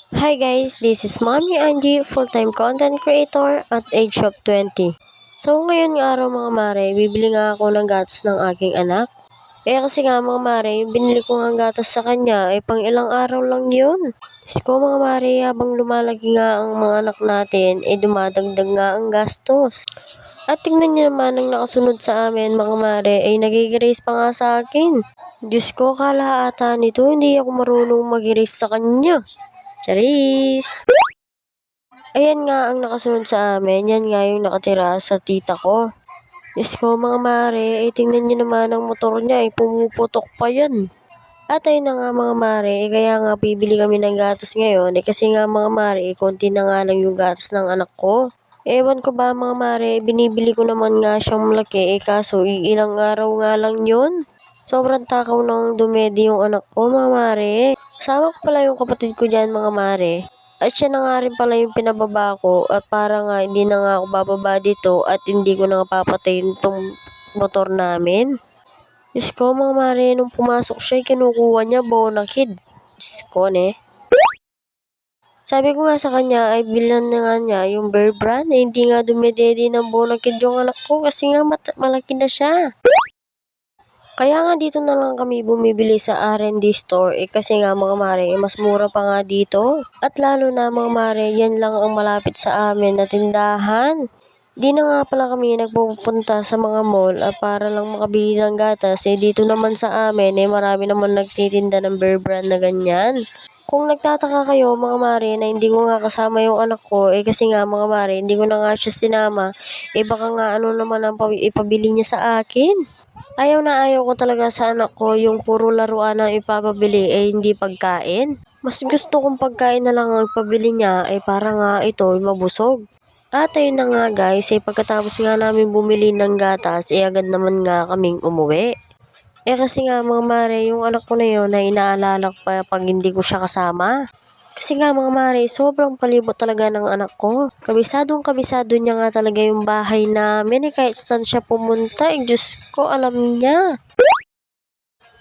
Hi guys, this is Mommy Angie, full-time content creator at age of 20. So ngayon nga araw mga mare, bibili nga ako ng gatas ng aking anak. Kasi nga mga mare, yung binili ko nga gatas sa kanya ay pang ilang araw lang yun. Diyos ko mga mare, habang lumalaki nga ang mga anak natin, dumadagdag nga ang gastos. At tingnan niyo naman ang nakasunod sa amin mga mare, ay nag-erase pa nga sa akin. Diyos ko, kala ata nito, hindi ako marunong mag-erase sa kanya. Charis! Ayan nga ang nakasunod sa amin. Yan nga yung nakatira sa tita ko. Diyos ko mga mare, tingnan nyo naman ang motor niya, pumuputok pa yan. At ayun na nga mga mare, kaya nga bibili kami ng gatas ngayon, kasi nga mga mare, konti na nga lang yung gatas ng anak ko. Ewan ko ba mga mare, binibili ko naman nga siyang malaki, kaso ilang araw nga lang yun. Sobrang takaw nang dumedi yung anak ko mga mare. Kasama ko pala yung kapatid ko dyan mga mare. At siya na nga rin pala yung pinababa ko at para nga hindi na nga ako bababa dito at hindi ko na nga papatayin tong motor namin. Diyos ko mga mare, nung pumasok siya, kinukuha niya bonakid. Diyos ko Sabi ko nga sa kanya ay bilan na nga niya yung Bear Brand. Hindi nga dumedede ng bonakid yung anak ko kasi nga malaki na siya. Kaya nga dito na lang kami bumibili sa R&D store kasi nga mga mare, mas mura pa nga dito. At lalo na mga mare, yan lang ang malapit sa amin na tindahan. Di na nga pala kami nagpupunta sa mga mall para lang makabili ng gatas. Dito naman sa amin, marami naman nagtitinda ng Bear Brand na ganyan. Kung nagtataka kayo mga mare na hindi ko nga kasama yung anak ko, kasi nga mga mare, hindi ko na nga siya sinama, baka nga ano naman ang ipabili niya sa akin. Ayaw na ayaw ko talaga sa anak ko yung puro laruan ang ipapabili hindi pagkain. Mas gusto kong pagkain na lang ang ipabili niya para nga ito mabusog. At ayun na nga guys, pagkatapos nga namin bumili ng gatas, agad naman nga kaming umuwi. Kasi nga mga mare, yung anak ko na yun na inaalala ko pa pag hindi ko siya kasama. Kasi nga mga mare, sobrang palibot talaga ng anak ko. Kabisado niya nga talaga yung bahay namin kahit saan siya pumunta. Diyos ko, alam niya.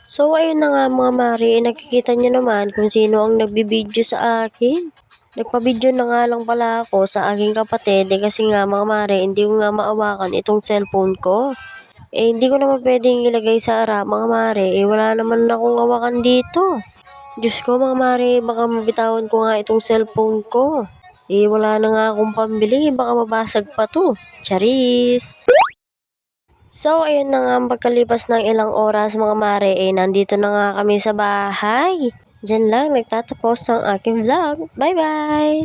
So ayun na nga mga mare, nakikita niyo naman kung sino ang nagbibideo sa akin. Nagpa-video na nga lang pala ako sa aking kapatid kasi nga mga mare, hindi ko nga maawakan itong cellphone ko. Hindi ko naman pwedeng ilagay sa harap mga mare, wala naman akong hawakan dito. Diyos ko mga mare, baka mabitawan ko nga itong cellphone ko. Wala na nga akong pambili, baka mabasag pa to. Charis! So, ayun na nga pagkalipas ng ilang oras mga mare, nandito na nga kami sa bahay. Diyan lang nagtatapos ang aking vlog. Bye-bye!